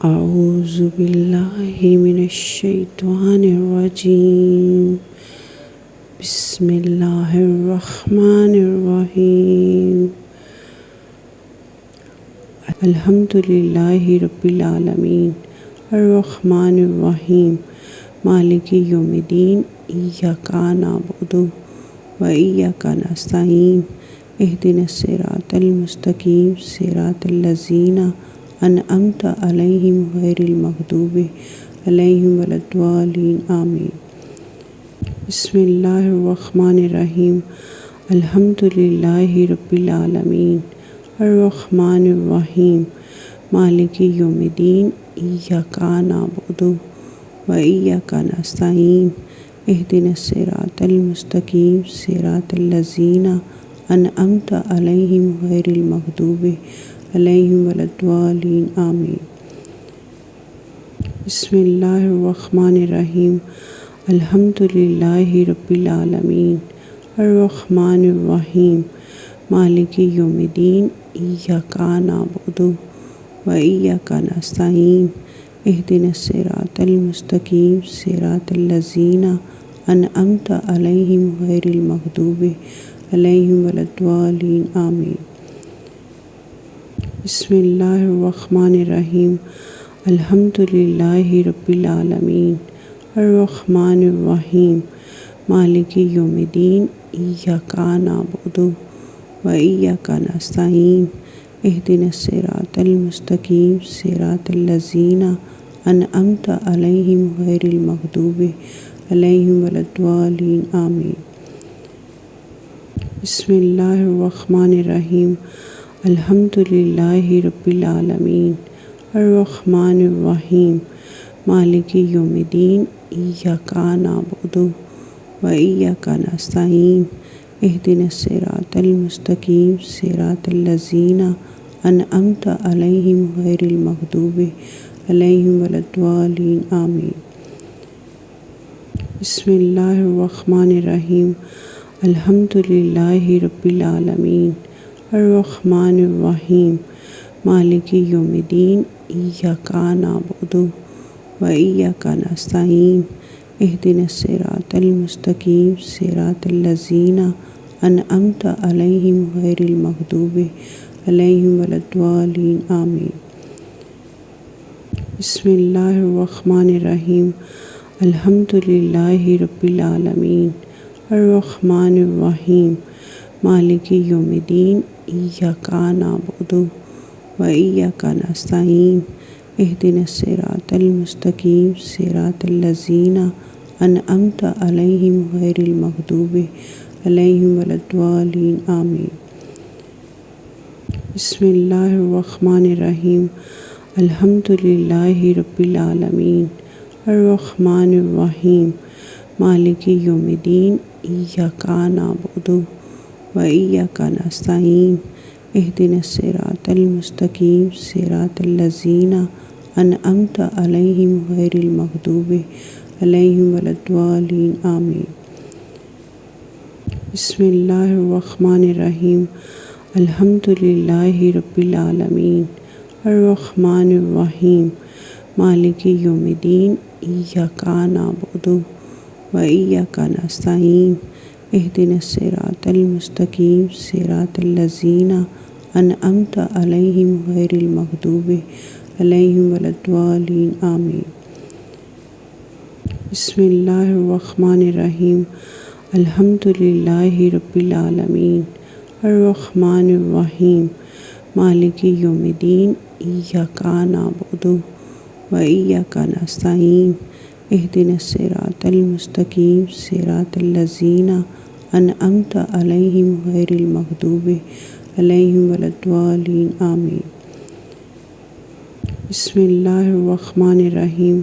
اعوذ باللہ من الشیطان الرجیم بسم اللہ الرحمن الرحیم الحمد للہ رب العالمین الرحمن الرحیم مالک یوم الدین ایاک نعبد و ایاک نستعین اہدنا الصراط المستقیم صراط الذین انعمت علیہم غیر المغضوب علیہم ولا الضالین آمین۔ بسم اللہ الرحمن الرحیم الحمد للہ رب العالمین الرحمن الرحیم مالک یوم الدین ایاک نعبد و ایاک نستعین اہدنا الصراط المستقیم صراط الذین انعمت علیہم غیر المغضوب علیہم ولا الضالین آمین۔ بسم اللہ الرحمن الرحیم الحمد للہ رب العالمین الرحمن الرحیم مالک یوم الدین ایاک نعبد و ایاک نستعین اہدنا الصراط المستقیم صراط الذین انعمت علیہم غیر المغضوب علیہم ولا الضالین آمین۔ بسم اللہ الرحمن الرحیم الحمد للہ رب العالمین الرحمن الرحیم مالک یوم الدین ایاک نعبد و ایاک نستعین اہدنا الصراط المستقیم صراط الذین انعمت علیہم غیر المغضوب علیہم ولا الضالین آمین۔ بسم اللہ الرحمن الرحیم الحمد للہ رب العالمین الرحمن الرحیم مالک یوم الدین ایاک نعبد و ایاک نستعین اہدنا الصراط المستقیم صراط الذین انعمت علیہم غیر المغضوب علیہم ولا الضالین آمین۔ بسم اللہ الرحمن الرحیم الحمد للہ رب العالمین الرحمن الرحیم مالک یوم الدین ایاک نعبد و ایاک نستعین اہدنا الصراط المستقیم صراط الذین انعمت علیہم غیر المغضوب علیہم ولا الضالین آمین۔ بسم اللہ الرحمن الرحیم الحمد للہ رب العالمین الرحمن الرحیم مالک یوم الدین ایاک نعبد و ایاک نستعین اہدنا الصراط المستقیم صراط الذین انعمت علیہم غیر المغضوب علیہم ولا الضالین آمین۔ بسم اللہ الرحمن الرحیم الحمد للہ رب العالمین الرحمن الرحیم مالک یوم الدین ایاک نعبد و ایاک نستعین اہدنا الصراط المستقیم صراط الذین انعمت علیہم غیر المغضوب علیہم ولا الضالین آمین۔ بسم اللہ الرحمن الرحیم الحمد للہ رب العالمین الرحمن الرحیم مالک یوم الدین ایاک نعبد و ایاک نستعین اہدنا الصراط المستقیم صراط الذین انعمت علیہم غیر المغضوب علیہم ولا الضالین آمین۔ بسم اللہ الرحمن الرحیم الحمد للہ رب العالمین الرحمن الرحیم مالک یوم الدین ایاک نعبد و ایاک نستعین اہدنا الصراط المستقیم صراط الذین انعمت علیہم غیر المغضوب علیہم ولا الضالین آمین۔ بسم اللہ الرحمن الرحیم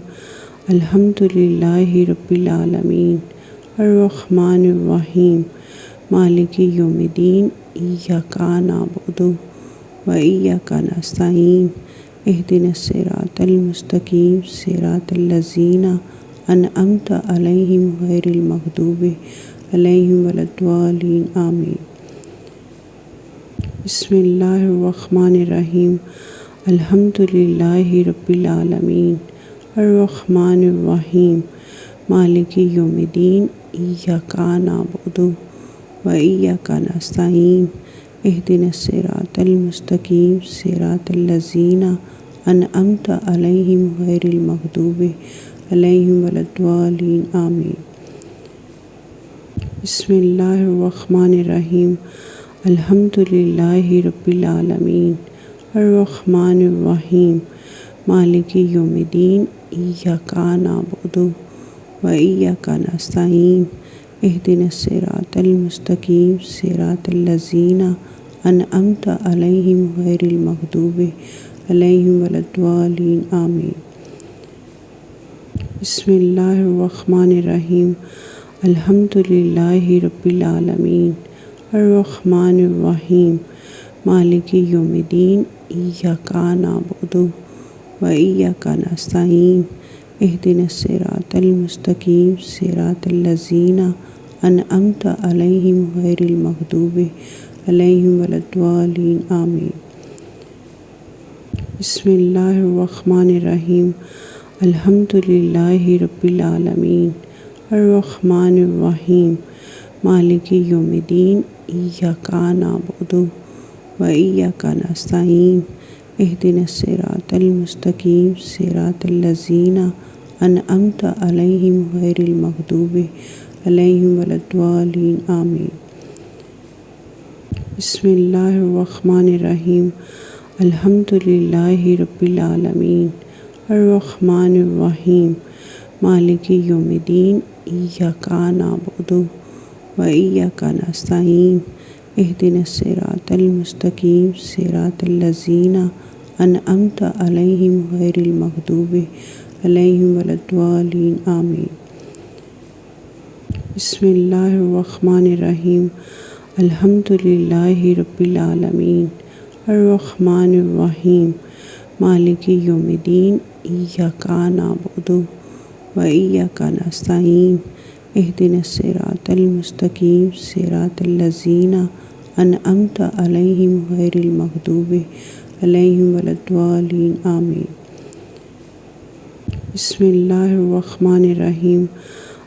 الحمد للہ رب العالمین الرحمن الرحیم مالک یوم الدین ایاک نعبد و ایاک نستعین اہدنا الصراط المستقیم صراط الذین انعمت علیہم غیر المغضوب علیہم ولا الضالین آمین۔ بسم اللہ الرحمن الرحیم الحمد للہ رب العالمین الرحمن الرحیم مالک یوم الدین ایاک نعبد و ایاک نستعین اہدنا الصراط المستقیم صراط الذین انعمت علیہم غیر المغضوب علیہم ولا الضالین آمین۔ بسم اللہ الرحمن الرحیم الحمد للہ رب العالمین الرحمن الرحیم مالک یوم الدین ایاک نعبد و ایاک نستعین اہدنا الصراط المستقیم صراط الذین انعمت علیہم غیر المغضوب علیہم ولا الضالین آمین۔ بسم اللہ الرحمن الرحیم الحمد للہ رب العالمین الرحمن الرحیم مالک یوم الدین ایاک نعبد و ایاک نستعین اہدنا الصراط المستقیم صراط الذین انعمت علیہم غیر المغضوب علیہم ولا الضالین آمین۔ بسم اللہ الرحمن الرحیم الحمد للہ رب العالمین الرحمن الرحیم مالک یوم الدین ایاک نعبد و ایاک نستعین اہدنا الصراط المستقیم صراط الذین انعمت علیہم غیر المغضوب علیہم ولا الضالین آمین۔ بسم اللہ الرحمن الرحیم الحمد للہ رب العالمین الرحمن الرحیم مالک یوم الدین ایاک نعبد و ایاک نستعین اہدنا الصراط المستقیم صراط الذین انعمت علیہم غیر المغضوب علیہم ولا الضالین آمین۔ بسم اللہ الرحمن الرحیم الحمد للہ رب العالمین الرحمن الرحیم مالک یوم الدین ایاک نعبد و ایاک نستعین اہدنا الصراط المستقیم صراط الذین انعمت علیہم غیر المغضوب علیہم ولا الضالین آمین۔ بسم اللہ الرحمن الرحیم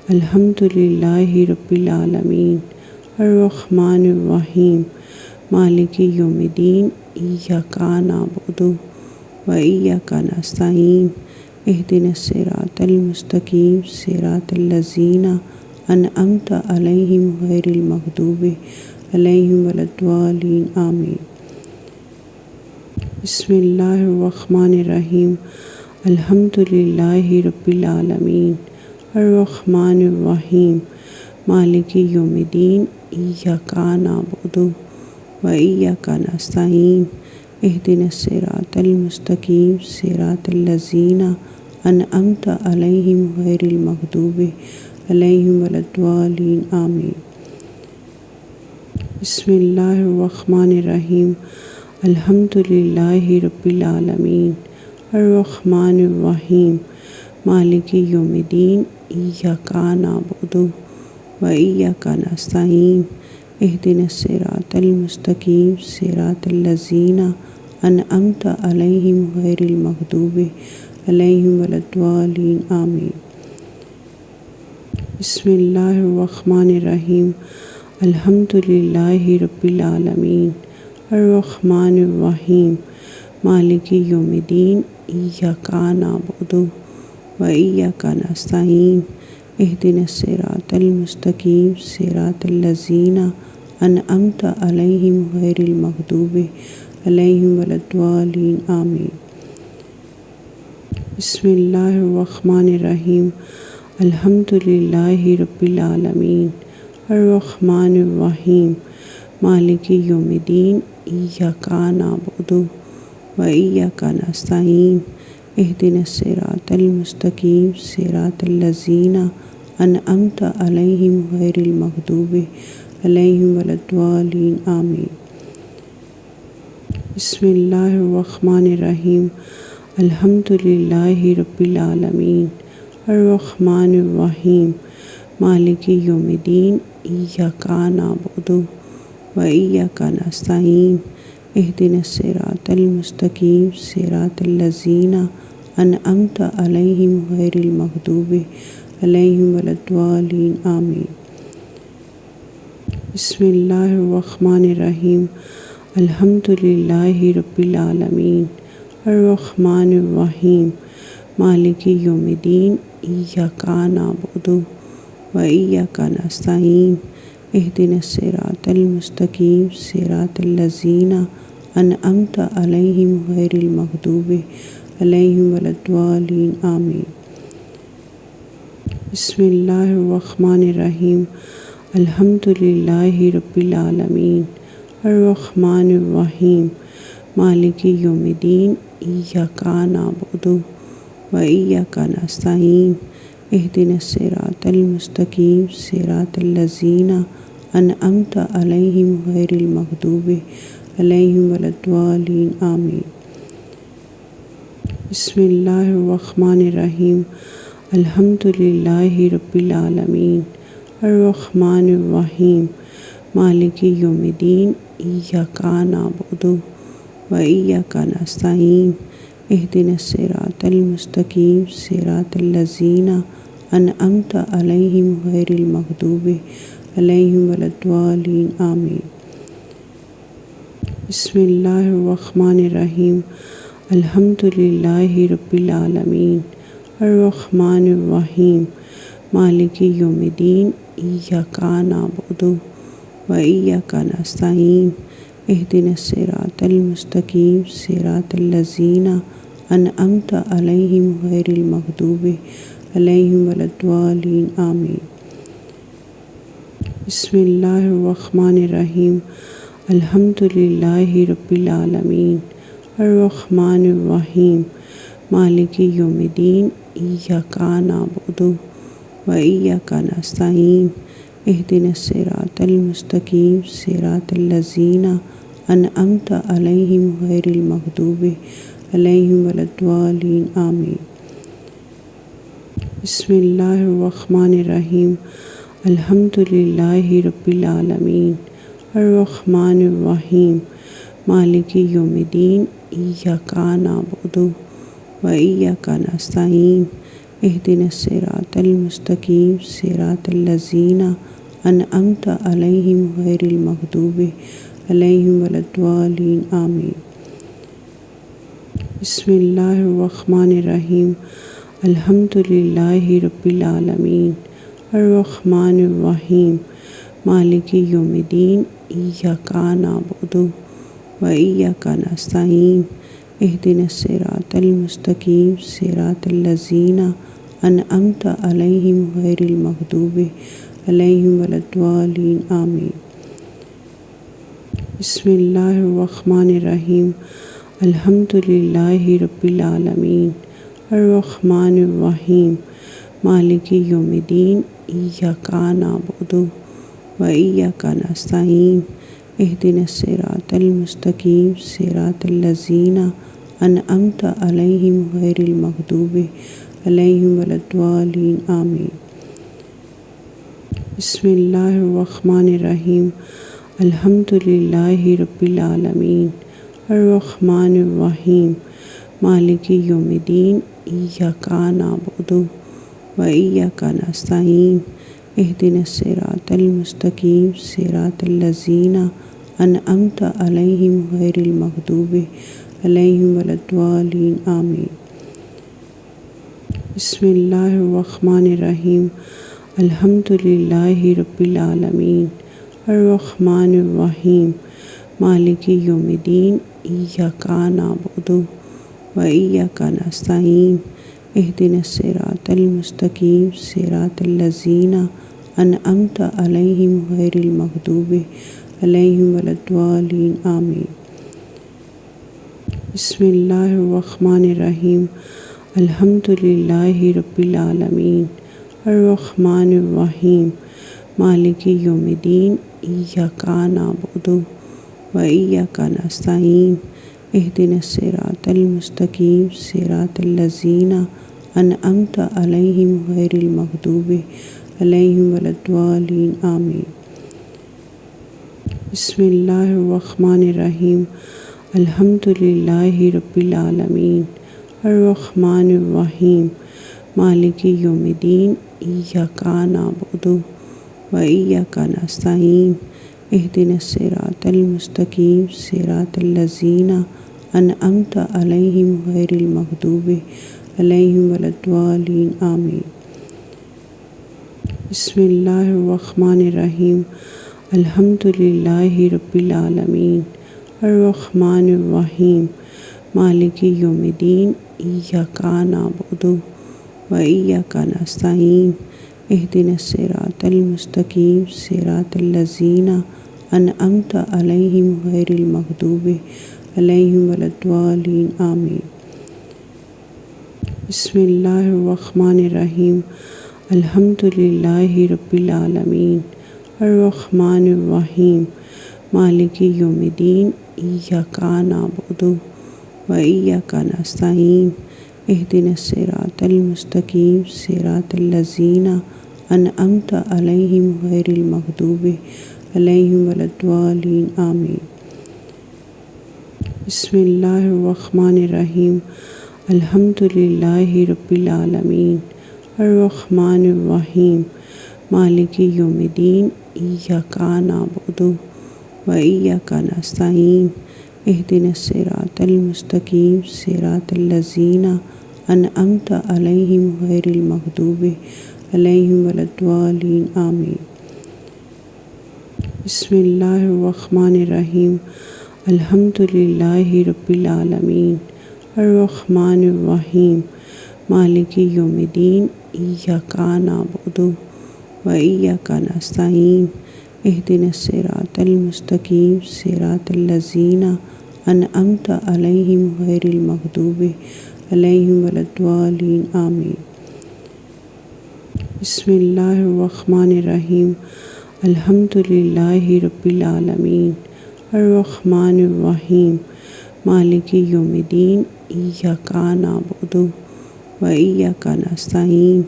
الحمد للہ رب العالمین الرحمن الرحیم مالک یوم الدین ایاک نعبد و ایاک نستعین اہدنا الصراط المستقیم صراط الذین انعمت علیہم غیر المغضوب علیہم ولا الضالین آمین۔ بسم اللہ الرحمن الرحیم الحمد للہ رب العالمین الرحمن الرحیم مالک یوم الدین ایاک نعبد و ایاک نستعین اہدنا الصراط المستقیم صراط الذین انعمت علیہم غیر المغضوب علیہم ولا الضالین آمین۔ بسم اللہ الرحمن الرحیم الحمد للہ رب العالمین الرحمن الرحیم مالک یوم الدین ایاک نعبد و ایاک نستعین اہدنا الصراط المستقیم صراط الذین انعمت علیہم غیر المغضوب علیہم ولا الضالین آمین۔ بسم اللہ الرحمن الرحیم الحمد للہ رب العالمین الرحمن الرحیم مالک یوم الدین ایاک نعبد و ایاک نستعین اہدنا الصراط المستقیم صراط الذین انعمت علیہم غیر المغضوب علیہم ولا الضالین آمین۔ بسم اللہ الرحمن الرحیم الحمد للہ رب العالمین الرحمن الرحیم مالک یوم الدین ایاک نعبد و ایاک نستعین اہدنا الصراط المستقیم صراط الذین انعمت علیہم غیر المغضوب علیہم ولا الضالین آمین۔ بسم اللہ الرحمن الرحیم الحمد للہ رب العالمین الرحمن الرحیم مالک یوم الدین ایاک نعبد و ایاک نستعین اهدنا الصراط المستقيم صراط الذين أنعمت عليهم غير المغضوب عليهم ولا الضالين آمين. بسم الله الرحمن الرحيم. الحمد لله رب العالمين الرحمن الرحيم مالك يوم الدين إياك نعبد وإياك نستعين اهدنا الصراط المستقيم صراط الذين أنعمت عليهم غير المغضوب عليهم ولا الضالين آمين. بسم الله الرحمن الرحيم. الحمد لله رب العالمين الرحمن الرحيم مالك يوم الدين إياك نعبد وإياك نستعين اهدنا الصراط المستقيم صراط الذين أنعمت عليهم غير المغضوب عليهم ولا الضالين آمين. بسم الله الرحمن الرحيم. الحمد لله رب العالمين الرحمن الرحيم مالك يوم الدين إياك نعبد وإياك نستعين اهدنا الصراط المستقيم صراط الذين أنعمت عليهم غير المغضوب عليهم ولا الضالين آمين. بسم الله الرحمن الرحيم. الحمد لله رب العالمين الرحمن الرحيم مالك يوم الدين إياك نعبد وإياك نستعين اهدنا الصراط المستقيم صراط الذين أنعمت عليهم غير المغضوب عليهم ولا الضالين آمين. بسم الله الرحمن الرحيم. الحمد لله رب العالمين الرحمن الرحيم مالك يوم الدين إياك نعبد وإياك نستعين اهدنا الصراط المستقيم صراط الذين أنعمت عليهم غير المغضوب عليهم ولا الضالين آمين. بسم الله الرحمن الرحيم. الحمد لله رب العالمين الرحمن الرحيم مالك يوم الدين إياك نعبد وإياك نستعين اهدنا الصراط المستقيم صراط الذين أنعمت عليهم غير المغضوب عليهم ولا الضالين آمين. بسم الله الرحمن الرحيم. الحمد لله رب العالمين الرحمن الرحيم مالك يوم الدين إياك نعبد وإياك نستعين اهدنا الصراط المستقيم صراط الذين أنعمت عليهم غير المغضوب عليهم ولا الضالين آمين. بسم الله الرحمن الرحيم. الحمد لله رب العالمين الرحمن الرحيم مالك يوم الدين إياك نعبد وإياك نستعين اهدنا الصراط المستقيم صراط الذين أنعمت عليهم غير المغضوب عليهم ولا الضالين آمين. بسم الله الرحمن الرحيم. الحمد لله رب العالمين الرحمن الرحيم مالك يوم الدين إياك نعبد وإياك نستعين اهدنا الصراط المستقيم صراط الذين أنعمت عليهم غير المغضوب عليهم ولا الضالين آمين. بسم الله الرحمن الرحيم. الحمد لله رب العالمين الرحمن الرحيم مالك يوم الدين إياك نعبد وإياك نستعين اهدنا الصراط المستقيم صراط الذين أنعمت عليهم غير المغضوب عليهم ولا الضالين آمين. بسم الله الرحمن الرحيم. الحمد لله رب العالمين الرحمن الرحيم مالك يوم الدين إياك نعبد وإياك نستعين اهدنا الصراط المستقيم صراط الذين أنعمت عليهم غير المغضوب عليهم ولا الضالين آمين. بسم الله الرحمن الرحيم. الحمد للہ رب العالمین الرحمن الرحیم مالک یوم الدین ایاک نعبد و ایاک نستعین اہدنا الصراط المستقیم صراط الذین انعمت علیہم غیر المغضوب علیہم ولا الضالین آمین۔ بسم اللہ الرحمن الرحیم الحمد للہ رب العالمین الرحمن الرحیم مالک یوم الدین ایاک نعبد و ایاک نستعین اہدنا الصراط المستقیم صراط الذین انعمت علیہم غیر المغضوب علیہم ولا الضالین آمین۔ بسم اللہ الرحمن الرحیم الحمد للہ رب العالمین الرحمن الرحیم مالک یوم الدین ایاک نعبد و ایاک نستعین اہدنا الصراط المستقیم صراط الذین انعمت علیہم غیر المغضوب علیہم ولا الضالین آمین۔ بسم اللہ الرحمن الرحیم الحمد للہ رب العالمین الرحمن الرحیم مالک یوم الدین ایاک نعبد و ایاک نستعین اہدنا الصراط المستقیم صراط الذین انعمت علیہم غیر المغضوب علیہم ولا الضالین آمین۔ بسم اللہ الرحمن الرحیم الحمد للہ رب العالمین الرحمن الرحیم مالک یوم الدین ایاک نعبد و ایاک نستعین اہدنا الصراط المستقیم صراط الذین انعمت علیہم غیر المغضوب علیہم ولا الضالین آمین۔ بسم اللہ الرحمن الرحیم الحمد للہ رب العالمین الرحمن الرحیم مالک یوم الدین ایاک نعبد و ایاک نستعین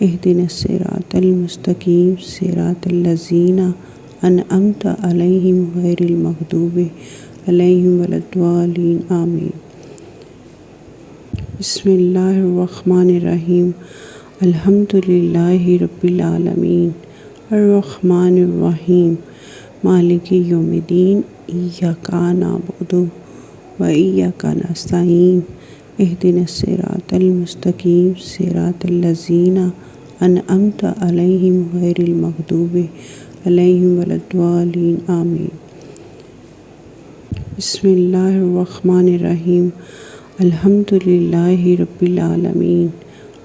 اہدنا الصراط المستقیم صراط الذین انعمت علیہم غیر المغضوب علیہم ولا الضالین آمین۔ بسم اللہ الرحمن الرحیم الحمد للہ رب العالمین الرحمن الرحیم مالک یوم الدین ایاک نعبد و ایاک نستعین اہدنا الصراط المستقیم صراط الذین انعمت علیہم غیر المغضوب علیہم ولا الضالین آمین۔ بسم اللہ الرحمن الرحیم الحمد للہ رب العالمین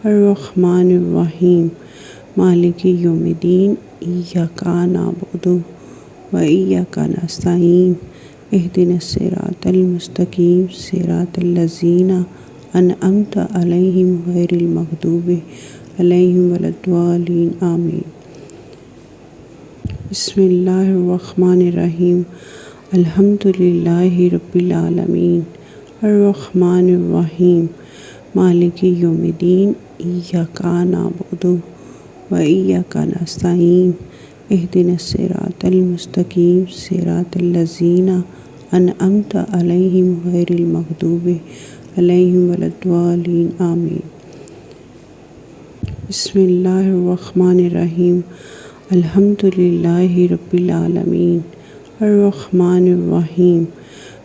الرحمن الرحیم مالک یوم الدین ایاک نعبد و ایاک نستعین اہدنا الصراط المستقیم صراط الذین انعمت علیہم غیر المغضوب علیہم ولا الضالین آمین۔ بسم اللہ الرحمن الرحیم الحمد للہ رب العالمین الرحمن الرحیم مالک یوم الدین ایاک نعبد و ایاک نستعین اہدنا الصراط المستقیم صراط الذین انعمت علیہم غیر المغضوب علیہم ولا الضالین آمین۔ بسم اللہ الرحمن الرحیم الحمد للہ رب العالمین الرحمن الرحیم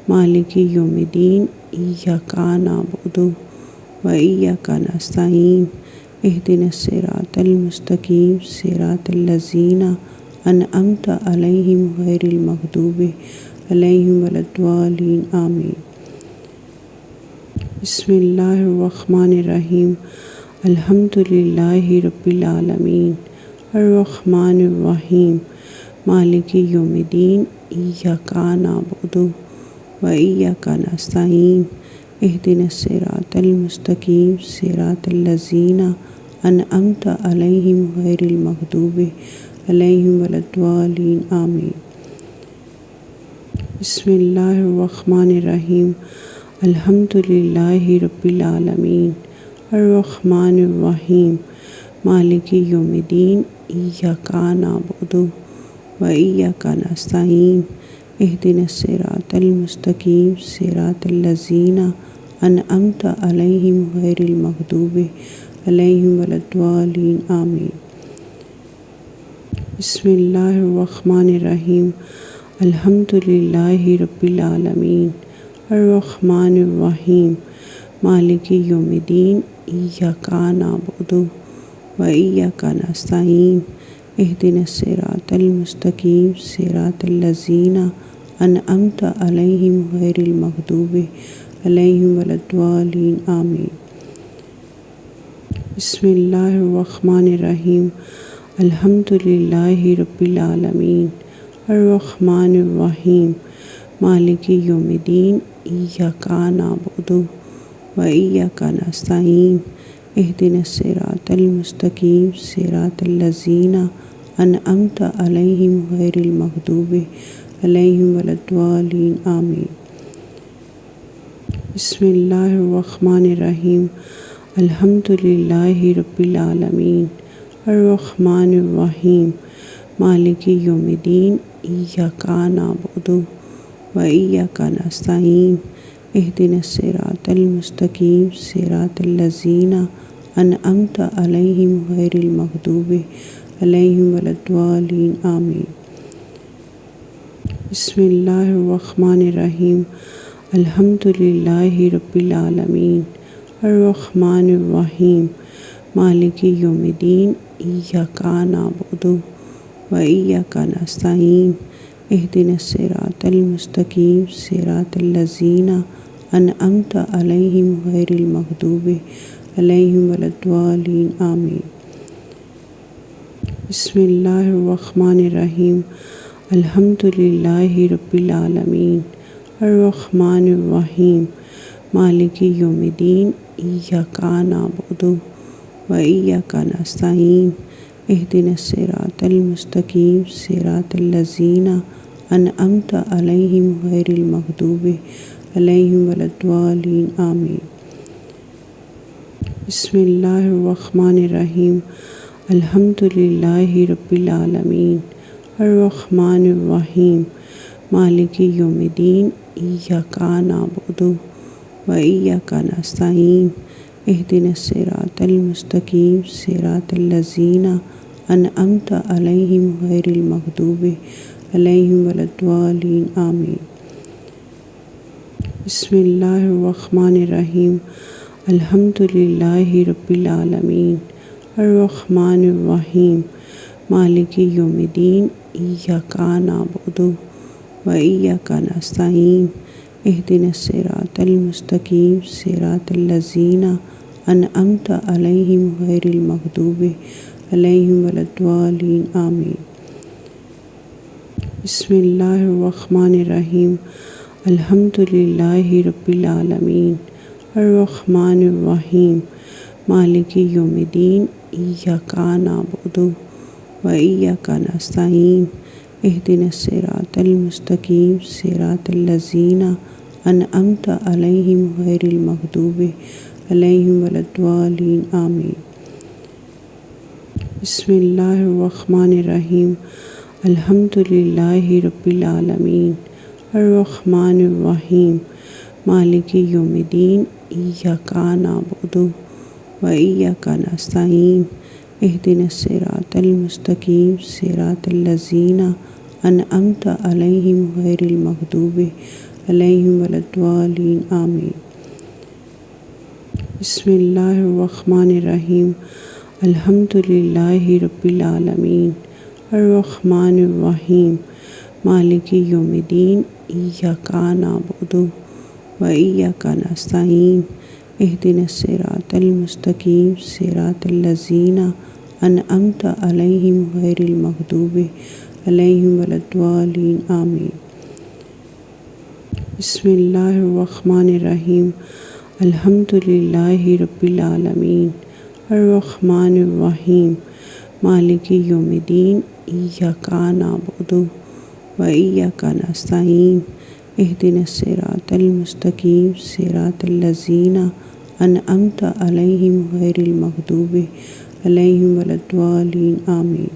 مالک یوم الدین ایاک نعبد و ایاک نستعین اہدنا الصراط المستقیم صراط الذین انعمت علیہم غیر المغضوب علیہم ولا الضالین آمین۔ بسم اللہ الرحمن الرحیم الحمد للہ رب العالمین الرحمن الرحیم مالک یوم الدین ایاک نعبد و ایاک نستعین اہدنا الصراط المستقیم صراط الذین انعمت علیہم غیر المغضوب علیہم ولا الضالین آمین۔ بسم اللہ الرحمن الرحیم الحمد للہ رب العالمین الرحمن الرحیم مالک یوم الدین ایاک نعبد و ایاک نستعین اهدنا الصراط المستقيم صراط الذين أنعمت عليهم غير المغضوب عليهم ولا الضالين آمين. بسم الله الرحمن الرحيم. الحمد لله رب العالمين الرحمن الرحيم مالك يوم الدين إياك نعبد وإياك نستعين اهدنا الصراط المستقيم صراط الذين أنعمت عليهم غير المغضوب عليهم ولا الضالين آمين. بسم الله الرحمن الرحيم. الحمد لله رب العالمين الرحمن الرحيم مالك يوم الدين إياك نعبد وإياك نستعين اهدنا الصراط المستقيم صراط الذين أنعمت عليهم غير المغضوب عليهم ولا الضالين آمين. بسم الله الرحمن الرحيم. الحمد لله رب العالمين الرحمن الرحيم مالك يوم الدين إياك نعبد وإياك نستعين اهدنا الصراط المستقيم صراط الذين أنعمت عليهم غير المغضوب عليهم ولا الضالين آمين. بسم الله الرحمن الرحيم. الحمد لله رب العالمين الرحمن الرحيم مالك يوم الدين إياك نعبد وإياك نستعين اهدنا الصراط المستقيم صراط الذين أنعمت عليهم غير المغضوب عليهم ولا الضالين آمين. بسم الله الرحمن الرحيم. الحمد لله رب العالمين الرحمن الرحيم مالك يوم الدين إياك نعبد وإياك نستعين اهدنا الصراط المستقيم صراط الذين أنعمت عليهم غير المغضوب عليهم ولا الضالين آمين. بسم الله الرحمن الرحيم. الحمد لله رب العالمين الرحمن الرحيم مالك يوم الدين إياك نعبد وإياك نستعين اهدنا الصراط المستقيم صراط الذين أنعمت عليهم غير المغضوب عليهم ولا الضالين آمين. بسم الله الرحمن الرحيم. الحمد لله رب العالمين الرحمن الرحيم مالك يوم الدين إياك نعبد وإياك نستعين اهدنا الصراط المستقيم صراط الذين أنعمت عليهم غير المغضوب عليهم ولا الضالين آمين. بسم الله الرحمن الرحيم. الحمد لله رب العالمين الرحمن الرحيم مالك يوم الدين إياك نعبد وإياك نستعين اهدنا الصراط المستقيم صراط الذين أنعمت عليهم غير المغضوب عليهم ولا الضالين آمين. بسم الله الرحمن الرحيم. الحمد لله رب العالمين الرحمن الرحيم مالك يوم الدين إياك نعبد وإياك نستعين اهدنا الصراط المستقيم صراط الذين أنعمت عليهم غير المغضوب عليهم ولا الضالين آمين. بسم الله الرحمن الرحيم. الحمد لله رب العالمين الرحمن الرحيم مالك يوم الدين إياك نعبد وإياك نستعين اهدنا الصراط المستقيم صراط الذين أنعمت عليهم غير المغضوب عليهم ولا الضالين آمين. بسم الله الرحمن الرحيم. الحمد لله رب العالمين الرحمن الرحيم مالك يوم الدين إياك نعبد وإياك نستعين اهدنا الصراط المستقيم صراط الذين أنعمت عليهم غير المغضوب عليهم ولا الضالين آمين.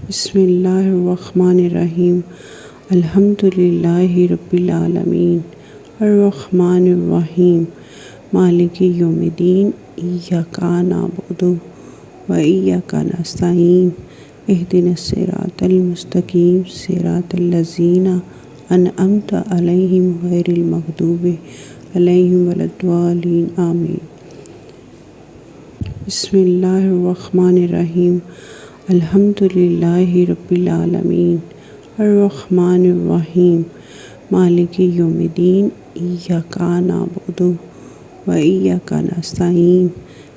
بسم الله الرحمن الرحيم. الحمد للہ رب العالمین الرحمن الرحیم مالک یوم الدین ایاک نعبد و ایاک نستعین اہدنا الصراط المستقیم صراط الذین انعمت علیہم غیر المغضوب علیہم ولا الضالین آمین۔ بسم اللہ الرحمن الرحیم الحمد للہ رب العالمین الرحمن الرحیم مالک یوم الدین ایاک نعبد و ایاک نستعین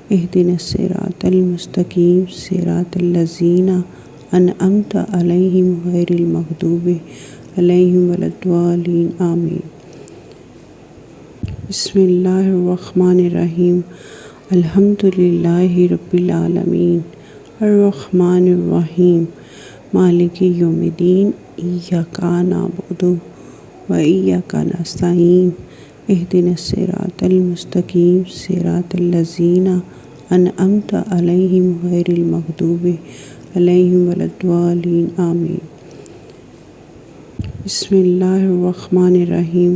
اہدنا الصراط المستقیم صراط الذین انعمت علیہم غیر المغضوب علیہم ولا الضالین آمین۔ بسم اللہ الرحمن الرحیم الحمد للہ رب العالمین الرحمن الرحیم مالک یوم الدین ایاک نعبد و ایاک نستعین اہدنا الصراط المستقیم صراط الذین انعمت علیہم غیر المغضوب علیہم ولا الضالین آمین۔ بسم اللہ الرحمن الرحیم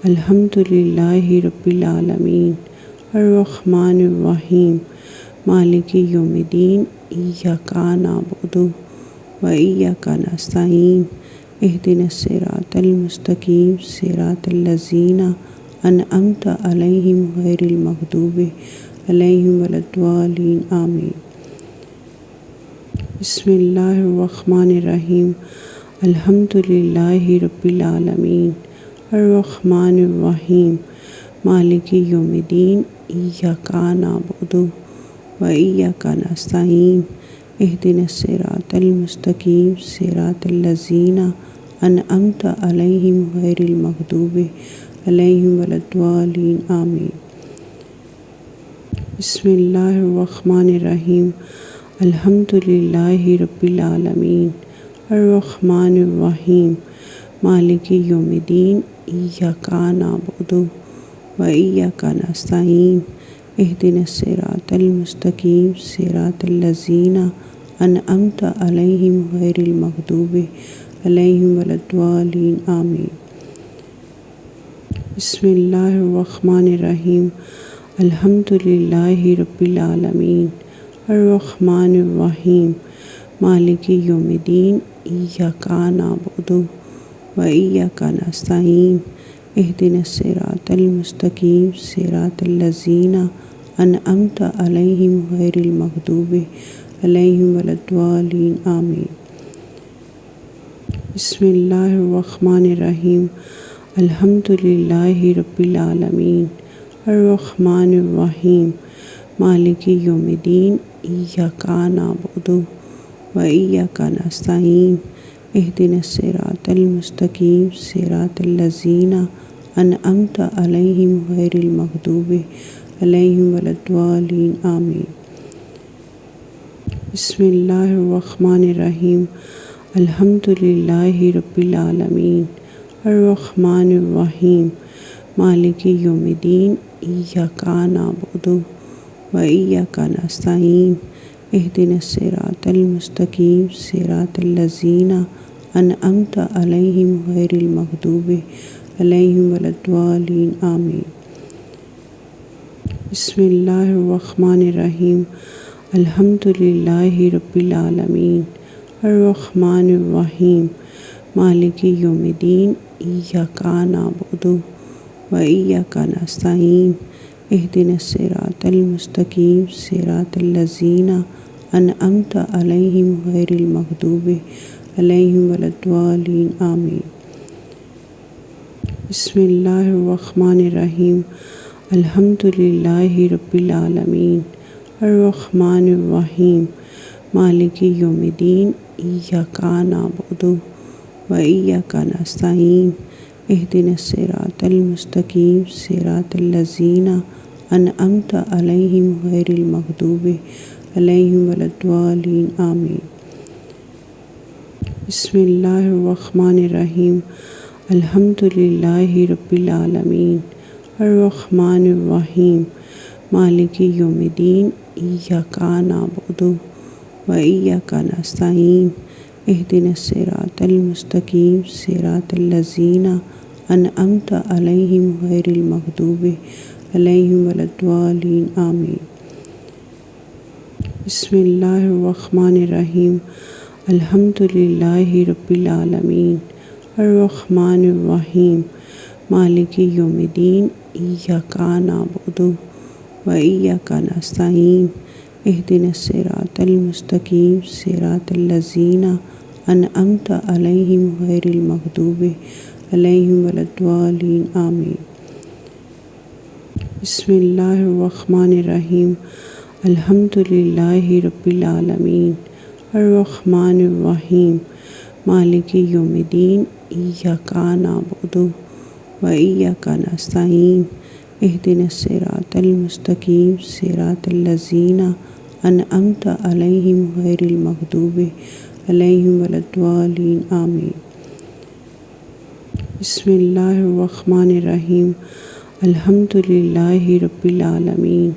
الحمد للہ رب العالمین الرحمن الرحیم مالک یوم الدین ایاک نعبد و ایاک نستعین اہدنا الصراط المستقیم صراط الذین انعمت علیہم غیر المغضوب علیہم ولا الضالین آمین۔ بسم اللہ الرحمن الرحیم الحمد للہ رب العالمین الرحمن الرحیم مالک یوم الدین ایاک نعبد و ایاک نستعین اہدنا الصراط المستقیم صراط الذین انعمت علیہم غیر المغضوب علیہم ولا الضالین آمین۔ بسم اللہ الرحمن الرحیم الحمد للہ رب العالمین الرحمن الرحیم مالک یوم الدین ایاک نعبد و ایاک نستعین اہدنا الصراط المستقیم صراط الذین انعمت علیہم غیر المغضوب علیہم ولا الضالین آمین۔ بسم اللہ الرحمن الرحیم الحمد للہ رب العالمین الرحمن الرحیم مالک یوم الدین ایاک نعبد و ایاک نستعین اہدنا الصراط المستقیم صراط الذین انعمت علیہم غیر المغضوب علیہم ولا الضالین آمین۔ بسم اللہ الرحمن الرحیم الحمد للہ رب العالمین الرحمن الرحیم مالک یوم الدین ایاک نعبد و ایاک نستعین اہدنا الصراط المستقیم صراط الذین انعمت علیہم غیر المغضوب علیہم ولا الضالین آمین۔ بسم اللہ الرحمن الرحیم الحمد للہ رب العالمین الرحمن الرحیم مالک یوم الدین ایاک نعبد و ایاک نستعین اہدنا الصراط المستقیم صراط الذین انعمت علیہم غیر المغضوب علیہم ولا الضالین آمین۔ بسم اللہ الرحمن الرحیم الحمد للہ رب العالمین الرحمن الرحیم مالک یوم الدین ایاک نعبد و ایاک نستعین اہدنا الصراط المستقیم صراط الذین انعمت علیہم غیر المغضوب علیہم ولا الضالین آمین۔ بسم اللہ الرحمن الرحیم الحمد للہ رب العالمین الرحمن الرحیم مالک یوم الدین ایاک نعبد و ایاک نستعین اہدنا الصراط المستقیم صراط الذین انعمت علیہم غیر المغضوب علیہم ولا الضالین آمین۔ بسم اللہ الرحمن الرحیم الحمد للہ رب العالمین الرحمن الرحیم مالک یوم الدین ایاک نعبد و ایاک نستعین اهدنا الصراط المستقيم صراط الذين أنعمت عليهم غير المغضوب عليهم ولا الضالين آمين. بسم الله الرحمن الرحيم. الحمد لله رب العالمين الرحمن الرحيم مالك يوم الدين إياك نعبد وإياك نستعين اهدنا الصراط المستقيم صراط الذين أنعمت عليهم غير المغضوب عليهم ولا الضالين آمين. بسم الله الرحمن الرحيم. الحمد لله رب العالمين الرحمن الرحيم مالك يوم الدين إياك نعبد وإياك نستعين اهدنا الصراط المستقيم صراط الذين أنعمت عليهم غير المغضوب عليهم ولا الضالين آمين. بسم الله الرحمن الرحيم. الحمد لله رب العالمين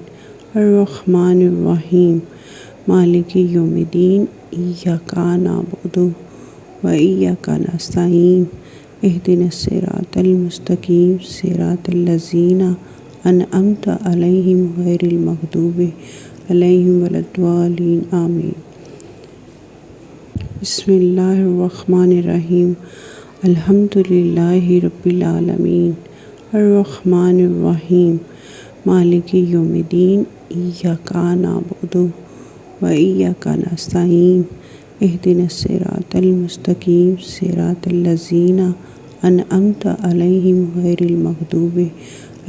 الرحمن الرحيم مالك يوم الدين إياك نعبد وإياك نستعين اهدنا الصراط المستقيم صراط الذين أنعمت عليهم غير المغضوب عليهم ولا الضالين آمين. بسم الله الرحمن الرحيم. الحمد لله رب العالمين الرحمن الرحيم مالك يوم الدين إياك نعبد وإياك نستعين اهدنا الصراط المستقيم صراط الذين أنعمت عليهم غير المغضوب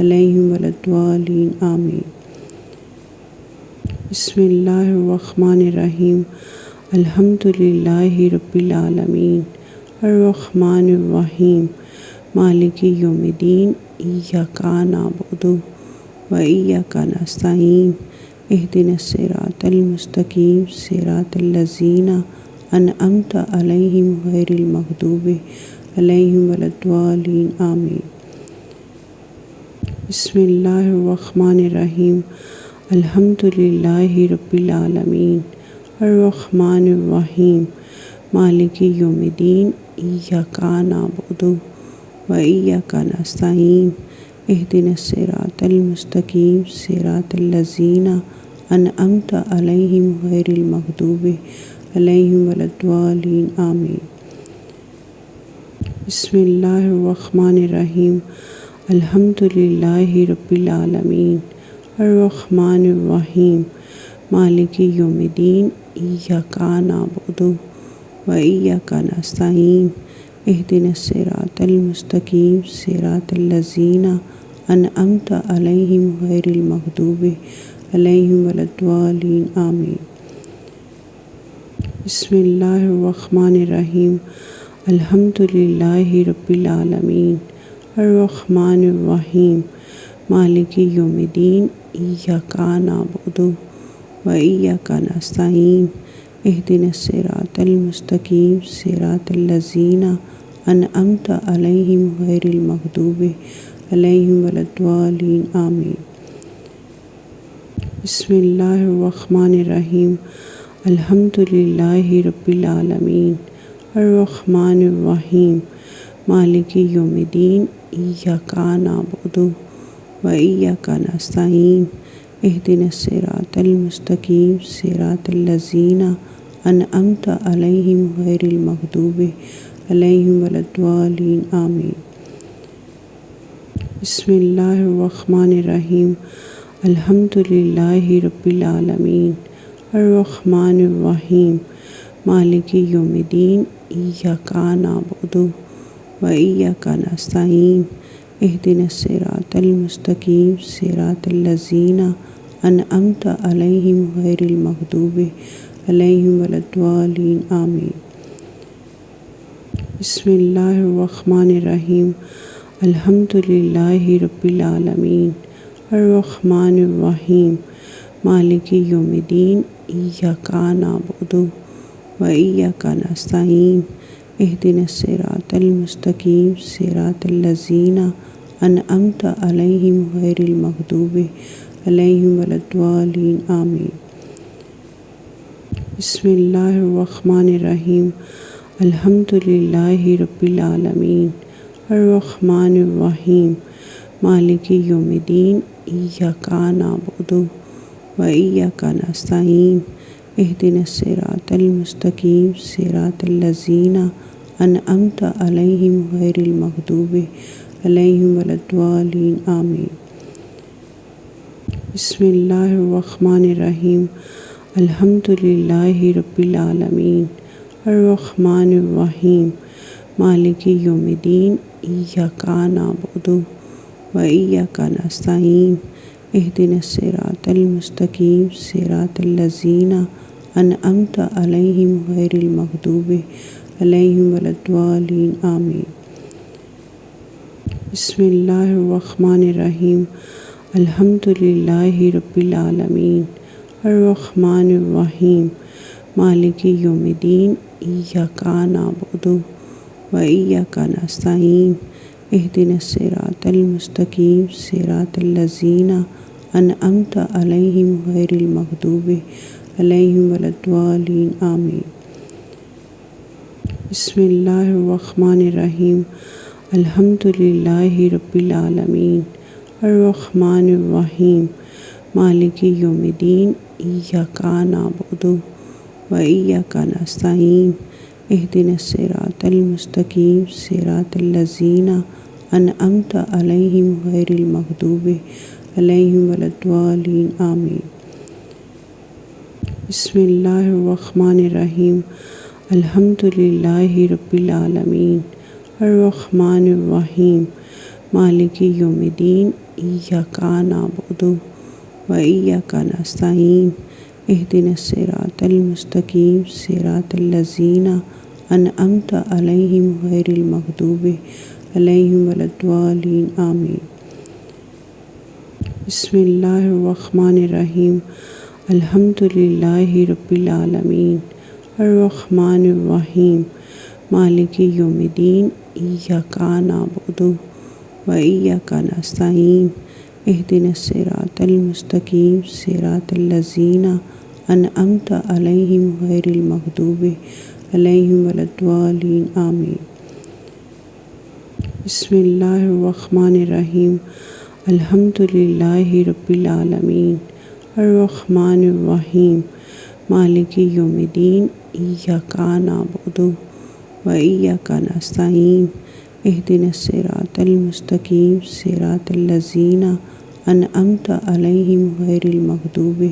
عليهم ولا الضالين آمين. بسم الله الرحمن الرحيم. الحمد لله رب العالمين الرحمن الرحيم مالك يوم الدين إياك نعبد وإياك نستعين اهدنا الصراط المستقيم صراط الذين أنعمت عليهم غير المغضوب عليهم ولا الضالين آمين. بسم الله الرحمن الرحيم. الحمد لله رب العالمين الرحمن الرحيم مالك يوم الدين إياك نعبد وإياك نستعين اهدنا الصراط المستقيم صراط الذين أنعمت عليهم غير المغضوب عليهم ولا الضالين آمين. بسم الله الرحمن الرحيم. الحمد لله رب العالمين الرحمن الرحيم مالك يوم الدين إياك نعبد وإياك نستعين اهدنا الصراط المستقيم صراط الذين أنعمت عليهم غير المغضوب عليهم ولا الضالين آمين. بسم الله الرحمن الرحيم. الحمد لله رب العالمين الرحمن الرحيم مالك يوم الدين إياك نعبد وإياك نستعين اهدنا الصراط المستقيم صراط الذين أنعمت عليهم غير المغضوب عليهم ولا الضالين آمين. بسم الله الرحمن الرحيم. الحمد لله رب العالمين الرحمن الرحيم مالك يوم الدين إياك نعبد وإياك نستعين اهدنا الصراط المستقيم صراط الذين أنعمت عليهم غير المغضوب عليهم ولا الضالين آمين. بسم الله الرحمن الرحيم. الحمد لله رب العالمين الرحمن الرحيم مالك يوم الدين إياك نعبد وإياك نستعين اهدنا الصراط المستقيم صراط الذين أنعمت عليهم غير المغضوب عليهم ولا الضالين آمين. بسم الله الرحمن الرحيم. الحمد لله رب العالمين الرحمن الرحيم مالك يوم الدين إياك نعبد وإياك نستعين اهدنا الصراط المستقيم صراط الذين أنعمت عليهم غير المغضوب عليهم ولا الضالين آمين. بسم اللہ الرحمن الرحیم الحمد للہ رب العالمین الرحمن الرحیم مالک یوم الدین ایاک نعبد و ایاک نستعین اہدنا الصراط المستقیم صراط الذین انعمت علیہم غیر المغضوب علیہم ولا الضالین آمین۔ بسم اللہ الرحمن الرحیم الحمد للہ رب العالمین الرحمن الرحیم مالک یوم الدین ایاک نعبد و ایاک نستعین اہدنا الصراط المستقیم صراط الذین انعمت علیہم غیر المغضوب علیہم ولا الضالین آمین۔ بسم اللہ الرحمن الرحیم الحمد للہ رب العالمین الرحمن الرحیم مالک یوم الدین ایاک نعبد و ایاک نستعین اہدنا الصراط المستقیم صراط الذین انعمت علیہم غیر المغضوب علیہم ولا الضالین آمین۔ بسم اللہ الرحمن الرحیم الحمد للہ رب العالمین الرحمن الرحیم مالک یوم الدین ایاک نعبد و ایاک نستعین اہدنا الصراط المستقیم صراط الذین انعمت علیہم غیر المغضوب علیہم ولا الضالین آمین۔ بسم اللہ الرحمن الرحیم الحمد للہ رب العالمین الرحمن الرحیم مالک یوم الدین ایاک نعبد و ایاک نستعین اہدنا الصراط المستقیم صراط الذین انعمت علیہم غیر المغضوب علیہم ولا الضالین آمین۔ بسم اللہ الرحمن الرحیم الحمد للہ رب العالمین الرحمن الرحیم مالک یوم الدین ایاک نعبد و ایاک نستعین اہدنا الصراط المستقیم صراط الذین انعمت علیہم غیر المغضوب علیہم ولا الضالین آمین۔ بسم اللہ الرحمن الرحیم الحمد للہ رب العالمین الرحمن الرحیم مالک یوم الدین ایاک نعبد و ایاک نستعین اہدنا الصراط المستقیم صراط الذین انعمت علیہم غیر المغضوب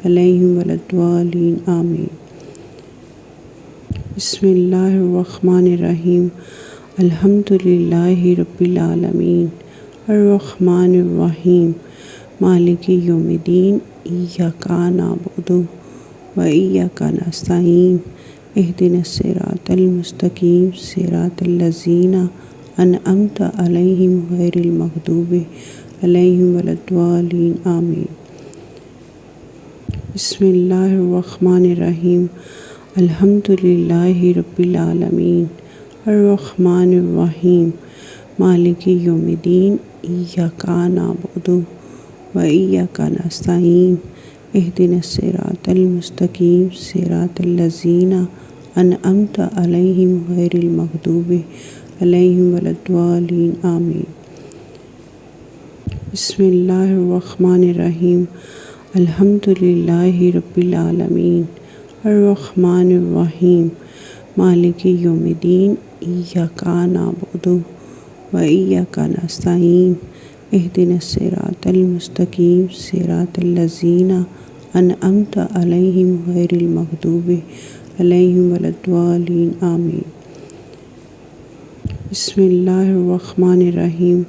علیہم ولا الضالین آمین۔ بسم اللہ الرحمن الرحیم الحمد للہ رب العالمین الرحمن الرحیم مالک یوم الدین ایاک نعبد و ایاک نستعین اہدنا الصراط المستقیم صراط الذین انعمت علیہم غیر المغضوب علیہم ولا الضالین آمین۔ بسم اللہ الرحمن الرحیم الحمد للہ رب العالمین الرحمن الرحیم مالک یوم الدین ایاک نعبد و ایاک نستعین اہدنا الصراط المستقیم صراط الذین انعمت علیہم غیر المغضوب علیہم ولا الضالین آمین۔ بسم اللہ الرحمن الرحیم الحمد للہ رب العالمین الرحمن الرحیم مالک یوم الدین ایاک نعبد و ایاک نستعین اہدنا الصراط المستقیم صراط الذین انعمت علیہم غیر المغضوب علیہم ولا الضالین آمین۔ بسم اللہ الرحمن الرحیم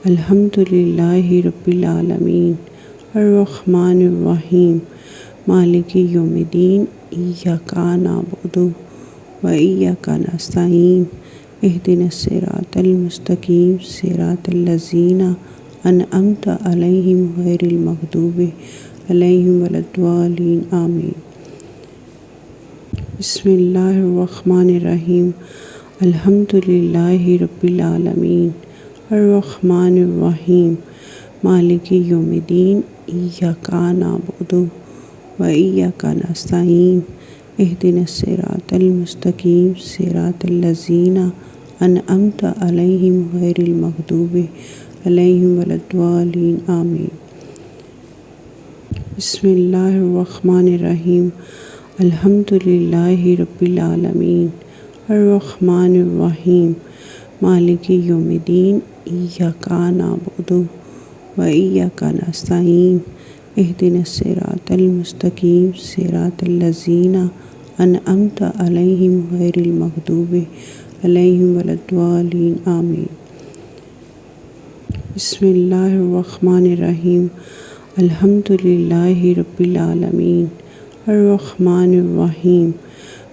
الحمد للہ رب العالمین الرحمن الرحیم مالک یوم الدین ایاک نعبد و ایاک نستعین اہدنا الصراط المستقیم صراط الذین انعمت علیہم غیر المغضوب علیہم ولا الضالین آمین۔ بسم اللہ الرحمن الرحیم الحمد للہ رب العالمین الرحمن الرحیم مالک یوم الدین ایاک نعبد وإياك نستعين اهدنا الصراط المستقيم صراط الذين أنعمت عليهم غير المغضوب عليهم ولا الضالين آمين. بسم الله الرحمن الرحيم. الحمد لله رب العالمين الرحمن الرحيم مالك يوم الدين إياك نعبد وإياك نستعين اهدنا الصراط المستقيم صراط الذين أنعمت عليهم غير المغضوب عليهم ولا الضالين آمين. بسم الله الرحمن الرحيم. الحمد لله رب العالمين الرحمن الرحيم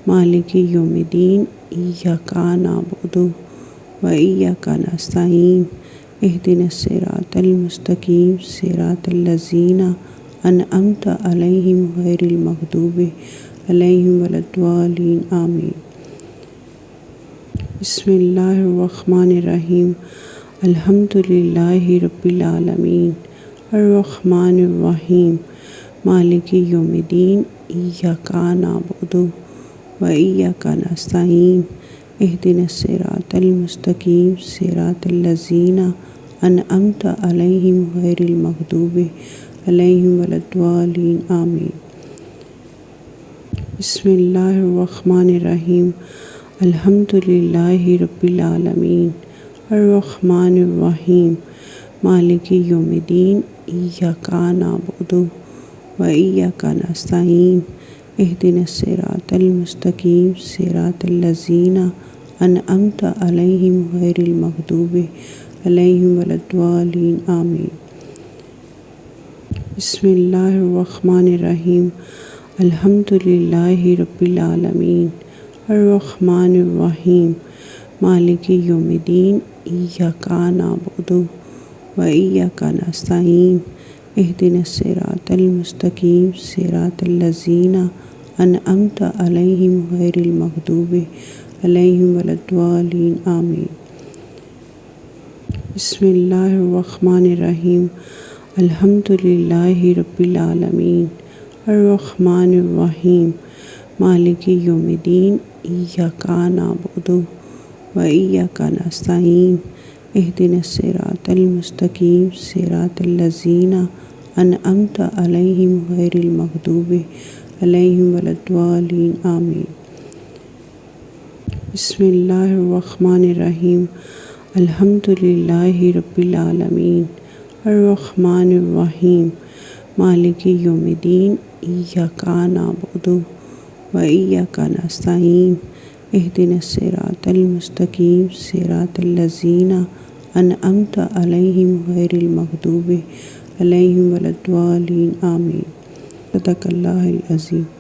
مالك يوم الدين إياك نعبد وإياك نستعين اهدنا الصراط المستقيم صراط الذين أنعمت عليهم غير المغضوب عليهم ولا الضالين آمين. بسم الله الرحمن الرحيم. الحمد لله رب العالمين الرحمن الرحيم مالك يوم الدين إياك نعبد وإياك نستعين اهدنا الصراط المستقيم صراط الذين أنعمت عليهم غير المغضوب عليهم ولا الضالين آمين. بسم الله الرحمن الرحيم. الحمد لله رب العالمين الرحمن الرحيم مالك يوم الدين إياك نعبد وإياك نستعين اهدنا الصراط المستقيم صراط الذين أنعمت عليهم غير المغضوب عليهم ولا الضالين آمين. بسم الله الرحمن الرحيم. الحمد لله رب العالمين الرحمن الرحيم مالك يوم الدين إياك نعبد وإياك نستعين اهدنا الصراط المستقيم صراط الذين أنعمت عليهم غير المغضوب عليهم ولا الضالين آمين. بسم الله الرحمن الرحيم. الحمد لله رب العالمين الرحمن الرحيم مالك يوم الدين إياك نعبد وإياك نستعين اهدنا الصراط المستقيم صراط الذين أنعمت عليهم غير المغضوب عليهم ولا الضالين آمين. بسم الله الرحمن الرحيم. الحمد لله رب العالمين الرحمن الرحيم مالك يوم الدين إياك نعبد وإياك نستعين اهدنا الصراط المستقيم صراط الذين أنعمت عليهم غير المغضوب عليهم ولا الضالين آمين. صدق الله العظيم.